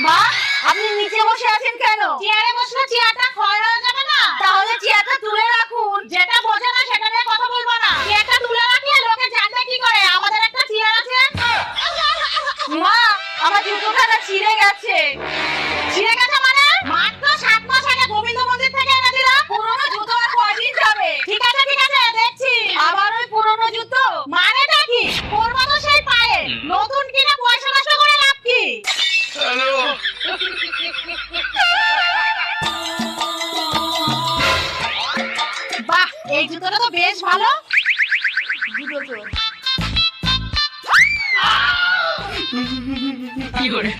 মা, আপনি নিচে বসে আছেন কেন? চেয়ারে বসলে চেয়ারটা ক্ষয় হয়ে যাবে না? তাহলে চেয়ারটা তুলে রাখুন। যেটা বোঝে না সেটা নিয়ে কথা বলবো না। চেয়ারটা তুলে রাখলে লোকে জানবে কি করে আমাদের একটা চেয়ার আছে? মা, আমার জুতোটা না ছিঁড়ে গেছে। ছিঁড়ে গেছে মানে? মাত্র 7 মাস আগে গোবিন্দ মন্দির থেকে এনে দিলাম। পুরনো জুতো আর কয়দিন যাবে? ঠিক আছে দেখছি। আবার ওই পুরনো জুতো? মানেটা কি? পরবো তো সেই পায়ে। নতুন কিনে পয়সা নষ্ট করে লাভ কি? বাহ, এই জুতোটা তো বেশ ভালো। জুতো চোর। কি করে?